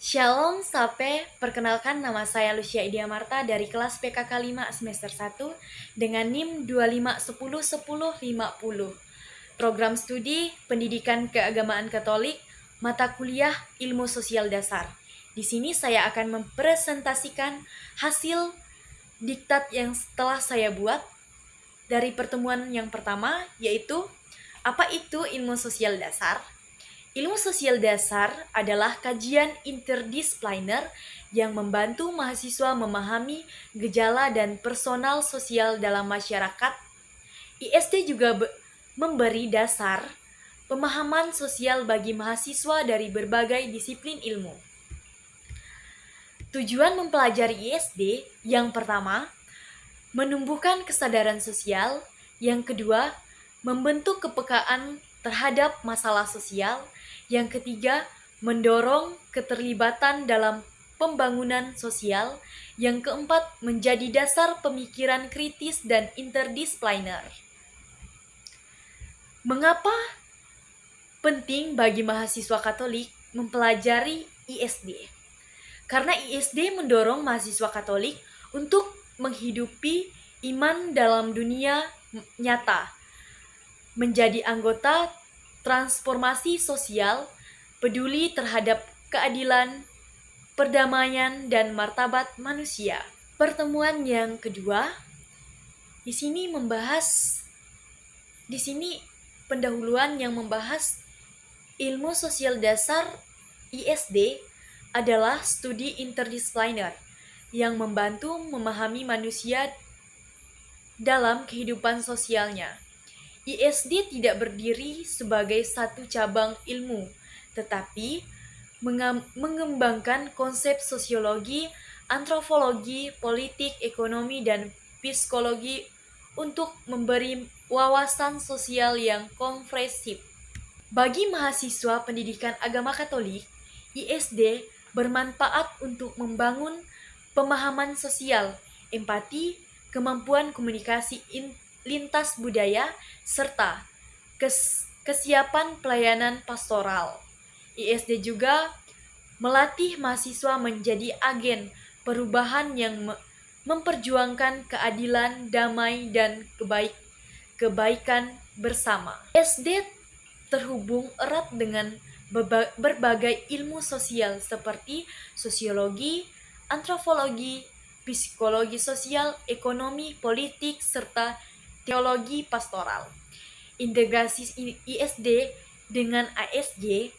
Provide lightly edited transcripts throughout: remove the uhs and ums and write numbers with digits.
Shalom, Sape. Perkenalkan nama saya Lucia Idia Marta dari kelas PKK 5 semester 1 dengan NIM 25101050. Program studi Pendidikan Keagamaan Katolik, mata kuliah Ilmu Sosial Dasar. Di sini saya akan mempresentasikan hasil diktat yang telah saya buat dari pertemuan yang pertama, yaitu apa itu ilmu sosial dasar? Ilmu sosial dasar adalah kajian interdisipliner yang membantu mahasiswa memahami gejala dan personal sosial dalam masyarakat. ISD juga memberi dasar pemahaman sosial bagi mahasiswa dari berbagai disiplin ilmu. Tujuan mempelajari ISD yang pertama, menumbuhkan kesadaran sosial, yang kedua, membentuk kepekaan terhadap masalah sosial, yang ketiga, mendorong keterlibatan dalam pembangunan sosial, yang keempat, menjadi dasar pemikiran kritis dan interdisipliner. Mengapa penting bagi mahasiswa Katolik mempelajari ISD? Karena ISD mendorong mahasiswa Katolik untuk menghidupi iman dalam dunia nyata, menjadi anggota transformasi sosial, peduli terhadap keadilan, perdamaian, dan martabat manusia. Pertemuan yang kedua, di sini pendahuluan yang membahas ilmu sosial dasar ISD adalah studi interdisipliner yang membantu memahami manusia dalam kehidupan sosialnya. ISD tidak berdiri sebagai satu cabang ilmu, tetapi mengembangkan konsep sosiologi, antropologi, politik, ekonomi, dan psikologi untuk memberi wawasan sosial yang komprehensif. Bagi mahasiswa pendidikan agama Katolik, ISD bermanfaat untuk membangun pemahaman sosial, empati, kemampuan komunikasi lintas budaya, serta kesiapan pelayanan pastoral. ISD juga melatih mahasiswa menjadi agen perubahan yang memperjuangkan keadilan, damai, dan kebaikan bersama. ISD terhubung erat dengan berbagai ilmu sosial seperti sosiologi, antropologi, psikologi sosial, ekonomi, politik, serta teologi pastoral. Integrasi ISD dengan ASD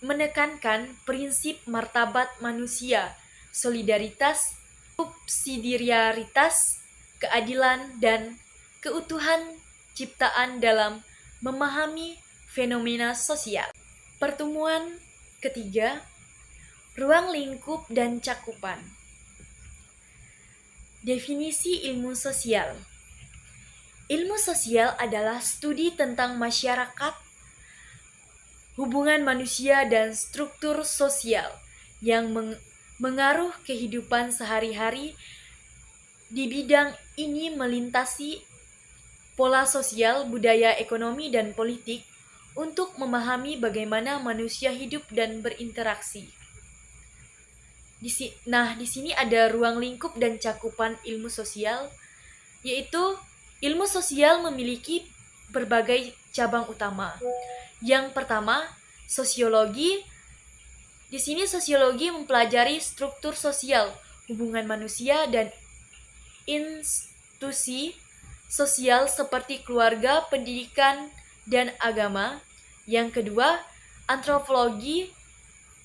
menekankan prinsip martabat manusia, solidaritas, subsidiaritas, keadilan, dan keutuhan ciptaan dalam memahami fenomena sosial. Pertemuan ketiga, ruang lingkup dan cakupan. Definisi ilmu sosial. Ilmu sosial adalah studi tentang masyarakat, hubungan manusia, dan struktur sosial yang mengaruh kehidupan sehari-hari. Di bidang ini melintasi pola sosial, budaya, ekonomi, dan politik untuk memahami bagaimana manusia hidup dan berinteraksi. Di sini ada ruang lingkup dan cakupan ilmu sosial, yaitu ilmu sosial memiliki berbagai cabang utama. Yang pertama, sosiologi. Di sini sosiologi mempelajari struktur sosial, hubungan manusia, dan institusi sosial seperti keluarga, pendidikan, dan agama. Yang kedua, antropologi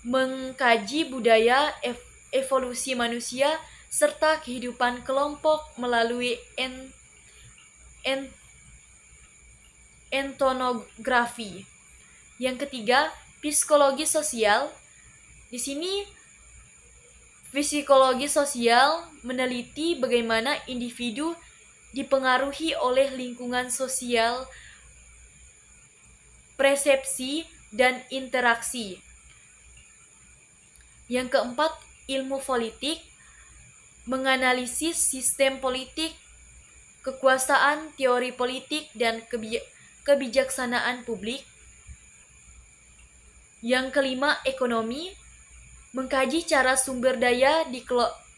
mengkaji budaya, evolusi manusia, serta kehidupan kelompok melalui etnografi. Yang ketiga, psikologi sosial. Di sini psikologi sosial meneliti bagaimana individu dipengaruhi oleh lingkungan sosial, persepsi, dan interaksi. Yang keempat, ilmu politik menganalisis sistem politik, kekuasaan, teori politik, dan kebijaksanaan publik. Yang kelima, ekonomi mengkaji cara sumber daya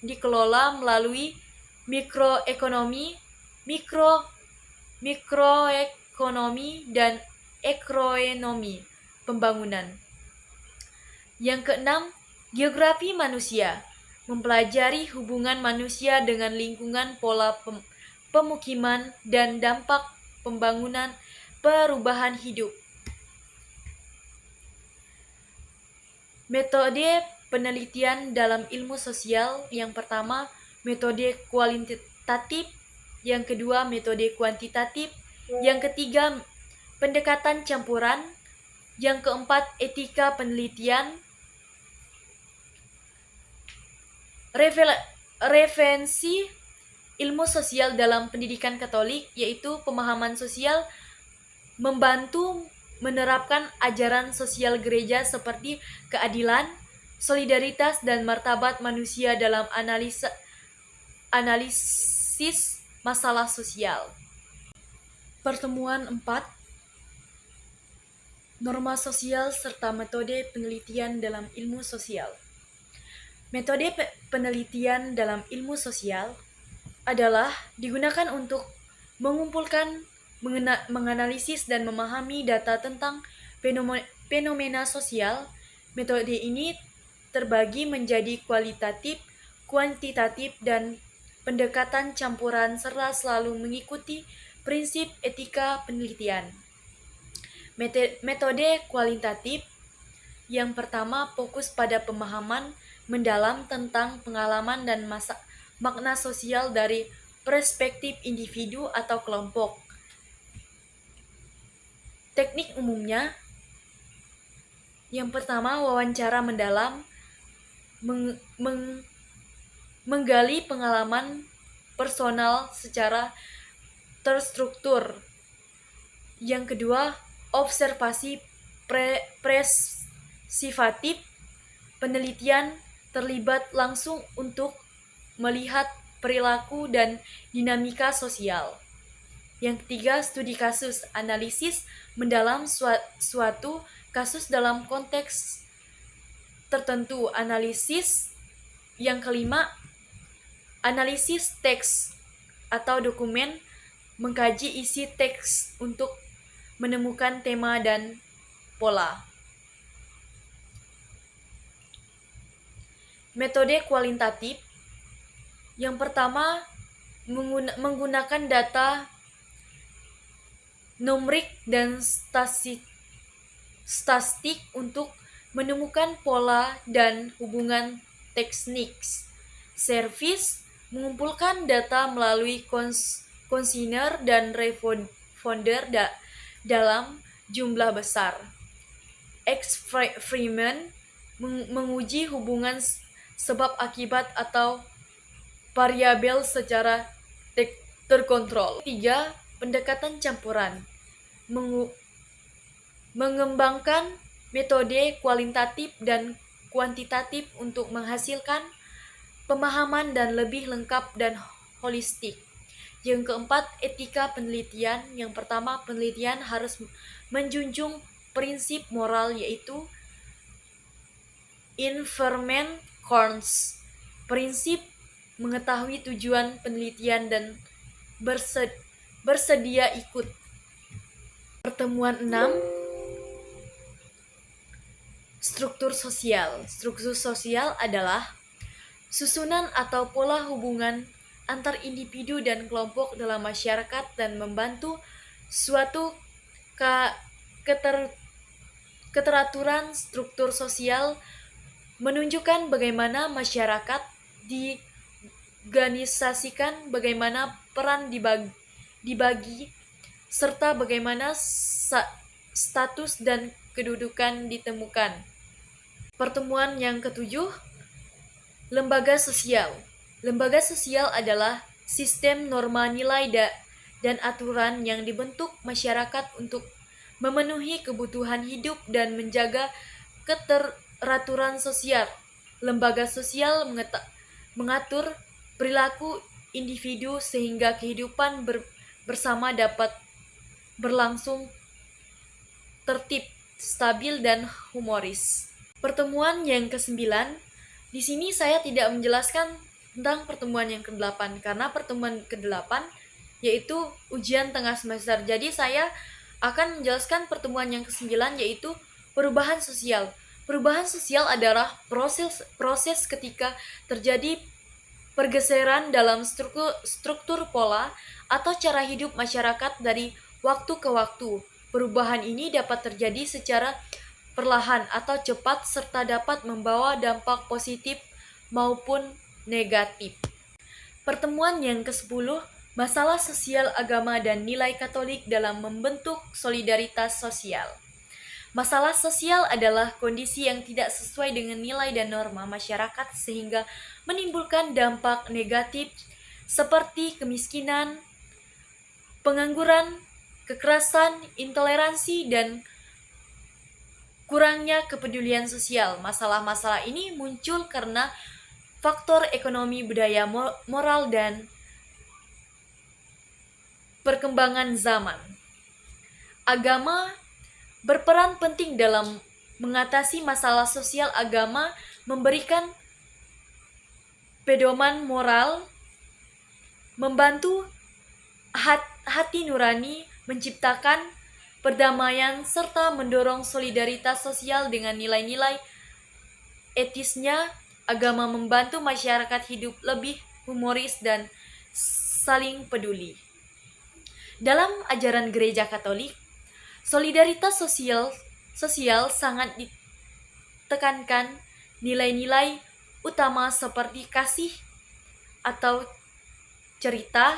dikelola melalui mikroekonomi, mikroekonomi dan ekonomi pembangunan. Yang keenam, geografi manusia, mempelajari hubungan manusia dengan lingkungan, pola pemukiman, dan dampak pembangunan perubahan hidup. Metode penelitian dalam ilmu sosial, yang pertama, metode kualitatif, yang kedua, metode kuantitatif, yang ketiga, pendekatan campuran, yang keempat, etika penelitian. Referensi ilmu sosial dalam pendidikan Katolik, yaitu pemahaman sosial membantu menerapkan ajaran sosial gereja seperti keadilan, solidaritas, dan martabat manusia dalam analisis masalah sosial. Pertemuan 4, norma sosial serta metode penelitian dalam ilmu sosial. Metode penelitian dalam ilmu sosial adalah digunakan untuk mengumpulkan, menganalisis, dan memahami data tentang fenomena sosial. Metode ini terbagi menjadi kualitatif, kuantitatif, dan pendekatan campuran serta selalu mengikuti prinsip etika penelitian. Metode kualitatif yang pertama fokus pada pemahaman mendalam tentang pengalaman dan makna sosial dari perspektif individu atau kelompok. Teknik umumnya, yang pertama, wawancara mendalam, menggali pengalaman personal secara terstruktur. Yang kedua, observasi presifratif, penelitian terlibat langsung untuk melihat perilaku dan dinamika sosial. Yang ketiga, studi kasus, analisis mendalam suatu kasus dalam konteks tertentu. Analisis. Yang kelima, analisis teks atau dokumen, mengkaji isi teks untuk menemukan tema dan pola. Metode kualitatif, yang pertama, menggunakan data numerik dan statistik untuk menemukan pola dan hubungan teknik. Service, mengumpulkan data melalui kontainer dan responder dalam jumlah besar. Eksperimen, menguji hubungan sebab akibat atau variabel secara terkontrol. 3. Pendekatan campuran, mengembangkan metode kualitatif dan kuantitatif untuk menghasilkan pemahaman dan lebih lengkap dan holistik. Yang keempat, etika penelitian. Yang pertama, penelitian harus menjunjung prinsip moral, yaitu informed consent, prinsip mengetahui tujuan penelitian dan bersedia ikut. Pertemuan 6, struktur sosial. Struktur sosial adalah susunan atau pola hubungan antar individu dan kelompok dalam masyarakat dan membantu suatu keteraturan. Struktur sosial menunjukkan bagaimana masyarakat diorganisasikan, bagaimana peran dibagi, serta bagaimana status dan kedudukan ditemukan. Pertemuan yang ketujuh, lembaga sosial. Lembaga sosial adalah sistem norma nilai dan aturan yang dibentuk masyarakat untuk memenuhi kebutuhan hidup dan menjaga keteraturan sosial. Lembaga sosial mengatur perilaku individu sehingga kehidupan bersama dapat berlangsung tertib, stabil, dan humoris. Pertemuan yang ke-9, di sini saya tidak menjelaskan tentang pertemuan yang ke-8 karena pertemuan ke-8 yaitu ujian tengah semester. Jadi saya akan menjelaskan pertemuan yang ke-9 yaitu perubahan sosial. Perubahan sosial adalah proses ketika terjadi pergeseran dalam struktur pola atau cara hidup masyarakat dari waktu ke waktu. Perubahan ini dapat terjadi secara perlahan atau cepat serta dapat membawa dampak positif maupun negatif. Pertemuan yang ke-10, masalah sosial agama dan nilai Katolik dalam membentuk solidaritas sosial. Masalah sosial adalah kondisi yang tidak sesuai dengan nilai dan norma masyarakat sehingga menimbulkan dampak negatif seperti kemiskinan, pengangguran, kekerasan, intoleransi, dan kurangnya kepedulian sosial. Masalah-masalah ini muncul karena faktor ekonomi, budaya, moral, dan perkembangan zaman. Agama berperan penting dalam mengatasi masalah sosial. Agama memberikan pedoman moral, membantu hati nurani, menciptakan perdamaian, serta mendorong solidaritas sosial dengan nilai-nilai etisnya. Agama membantu masyarakat hidup lebih humoris dan saling peduli. Dalam ajaran gereja Katolik, solidaritas sosial sangat ditekankan. Nilai-nilai utama seperti kasih atau cerita,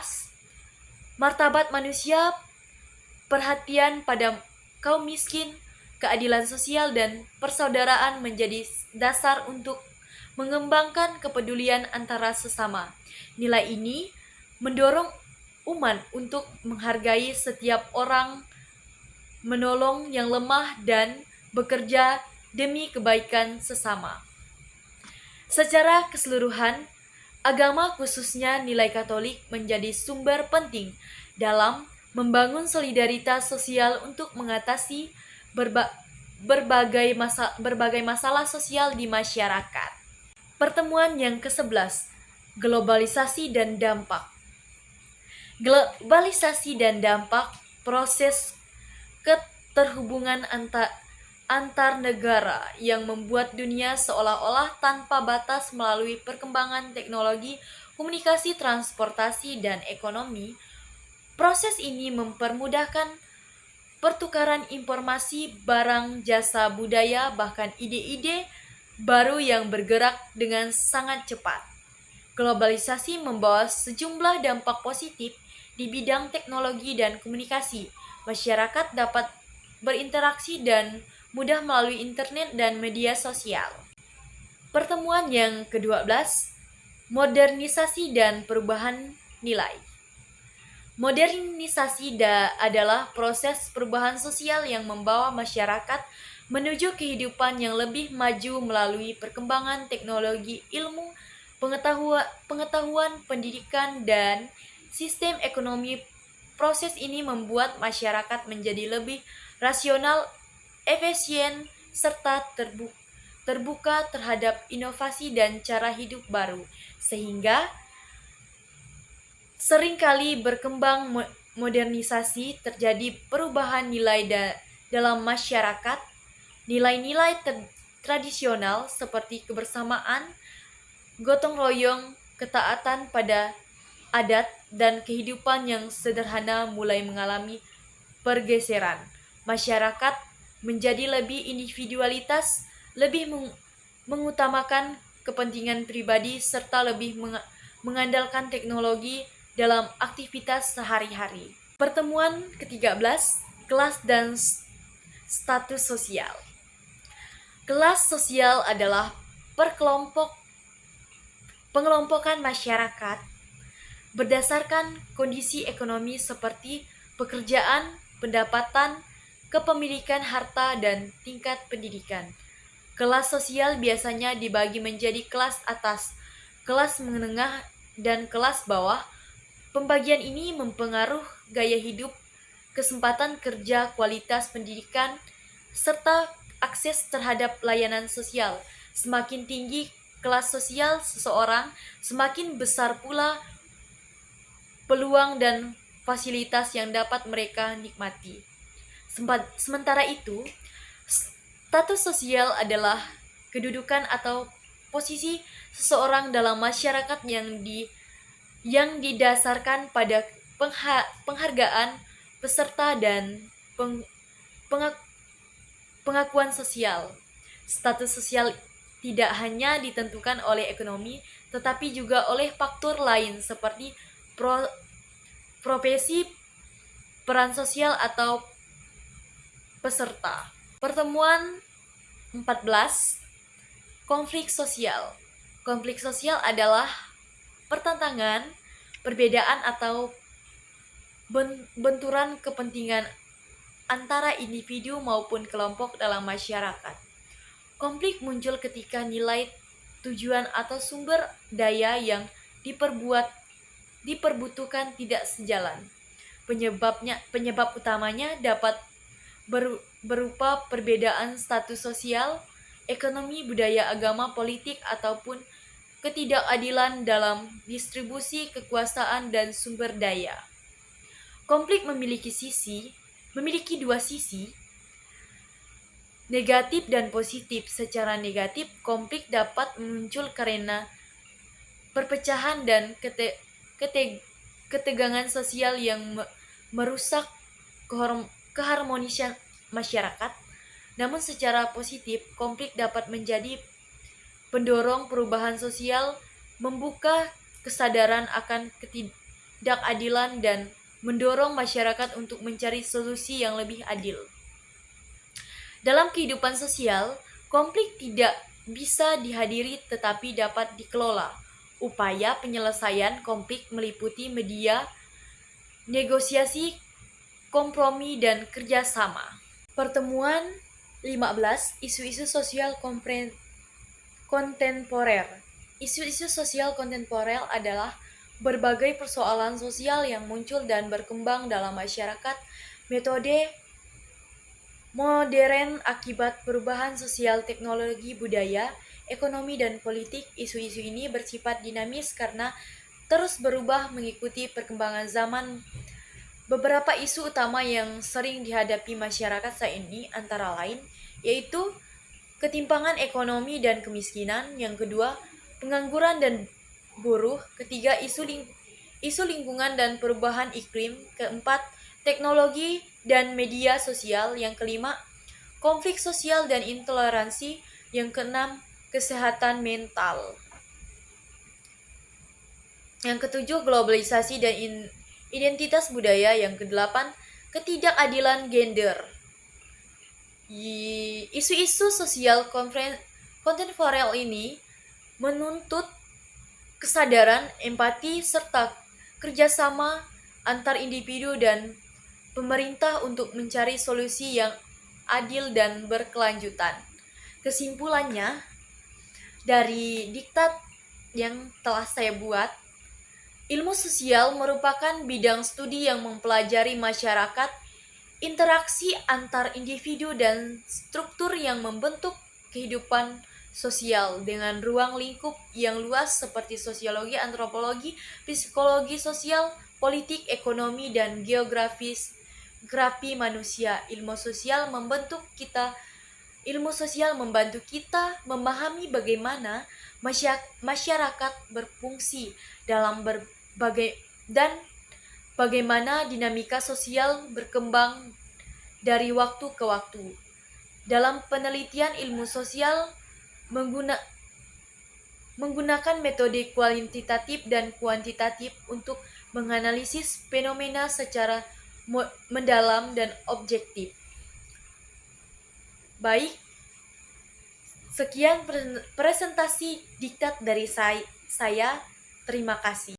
martabat manusia, perhatian pada kaum miskin, keadilan sosial, dan persaudaraan menjadi dasar untuk mengembangkan kepedulian antara sesama. Nilai ini mendorong umat untuk menghargai setiap orang, menolong yang lemah, dan bekerja demi kebaikan sesama. Secara keseluruhan, agama khususnya nilai Katolik menjadi sumber penting dalam membangun solidaritas sosial untuk mengatasi berbagai masalah sosial di masyarakat. Pertemuan yang ke-11, globalisasi dan dampak. Globalisasi dan dampak, proses keterhubungan antar negara yang membuat dunia seolah-olah tanpa batas melalui perkembangan teknologi, komunikasi, transportasi, dan ekonomi. Proses ini mempermudahkan pertukaran informasi, barang, jasa, budaya, bahkan ide-ide baru yang bergerak dengan sangat cepat. Globalisasi membawa sejumlah dampak positif di bidang teknologi dan komunikasi. Masyarakat dapat berinteraksi dan mudah melalui internet dan media sosial. Pertemuan yang ke-12, modernisasi dan perubahan nilai. Modernisasi adalah proses perubahan sosial yang membawa masyarakat menuju kehidupan yang lebih maju melalui perkembangan teknologi, ilmu, pengetahuan, pendidikan, dan sistem ekonomi. Proses ini membuat masyarakat menjadi lebih rasional, efisien, serta terbuka terhadap inovasi dan cara hidup baru, sehingga seringkali berkembang modernisasi, terjadi perubahan nilai dalam masyarakat. Nilai-nilai tradisional seperti kebersamaan, gotong royong, ketaatan pada adat, dan kehidupan yang sederhana mulai mengalami pergeseran. Masyarakat menjadi lebih individualitas, lebih mengutamakan kepentingan pribadi, serta lebih mengandalkan teknologi dalam aktivitas sehari-hari. Pertemuan ke-13, kelas dan status sosial. Kelas sosial adalah pengelompokan masyarakat berdasarkan kondisi ekonomi seperti pekerjaan, pendapatan, kepemilikan harta, dan tingkat pendidikan. Kelas sosial biasanya dibagi menjadi kelas atas, kelas menengah, dan kelas bawah. Pembagian ini mempengaruhi gaya hidup, kesempatan kerja, kualitas pendidikan, serta akses terhadap layanan sosial. Semakin tinggi kelas sosial seseorang, semakin besar pula peluang dan fasilitas yang dapat mereka nikmati. Sementara itu, status sosial adalah kedudukan atau posisi seseorang dalam masyarakat yang didasarkan pada penghargaan peserta dan pengakuan sosial. Status sosial tidak hanya ditentukan oleh ekonomi, tetapi juga oleh faktor lain seperti profesi, peran sosial, atau peserta. Pertemuan 14. Konflik sosial. Konflik sosial adalah pertentangan, perbedaan, atau benturan kepentingan antara individu maupun kelompok dalam masyarakat. Konflik muncul ketika nilai, tujuan, atau sumber daya yang diperbutuhkan tidak sejalan. Penyebab utamanya dapat berupa perbedaan status sosial, ekonomi, budaya, agama, politik, ataupun ketidakadilan dalam distribusi kekuasaan dan sumber daya. Konflik memiliki dua sisi, negatif dan positif. Secara negatif, konflik dapat muncul karena perpecahan dan ketegangan sosial yang merusak keharmonisan masyarakat. Namun secara positif, konflik dapat menjadi pendorong perubahan sosial, membuka kesadaran akan ketidakadilan, dan mendorong masyarakat untuk mencari solusi yang lebih adil. Dalam kehidupan sosial, konflik tidak bisa dihadiri tetapi dapat dikelola. Upaya penyelesaian konflik meliputi media, negosiasi, kompromi, dan kerjasama. Pertemuan 15. Isu-isu sosial kontemporer. Isu-isu sosial kontemporer adalah berbagai persoalan sosial yang muncul dan berkembang dalam masyarakat metode modern akibat perubahan sosial, teknologi, budaya, ekonomi, dan politik. Isu-isu ini bersifat dinamis karena terus berubah mengikuti perkembangan zaman. Beberapa isu utama yang sering dihadapi masyarakat saat ini antara lain yaitu ketimpangan ekonomi dan kemiskinan. Yang kedua, pengangguran dan buruh. Ketiga, isu lingkungan dan perubahan iklim. Keempat, teknologi dan media sosial. Yang kelima, konflik sosial dan intoleransi. Yang keenam, kesehatan mental. Yang ketujuh, globalisasi dan identitas budaya. Yang kedelapan, ketidakadilan gender. Isu-isu sosial kontemporer ini menuntut kesadaran, empati, serta kerjasama antar individu dan pemerintah untuk mencari solusi yang adil dan berkelanjutan. Kesimpulannya, dari diktat yang telah saya buat, ilmu sosial merupakan bidang studi yang mempelajari masyarakat, interaksi antar individu, dan struktur yang membentuk kehidupan sosial dengan ruang lingkup yang luas seperti sosiologi, antropologi, psikologi sosial, politik, ekonomi, dan geografi manusia. Ilmu sosial membantu kita memahami bagaimana masyarakat berfungsi dalam bagaimana dinamika sosial berkembang dari waktu ke waktu. Dalam penelitian ilmu sosial menggunakan metode kualitatif dan kuantitatif untuk menganalisis fenomena secara mendalam dan objektif. Baik, sekian presentasi diktat dari saya. Terima kasih.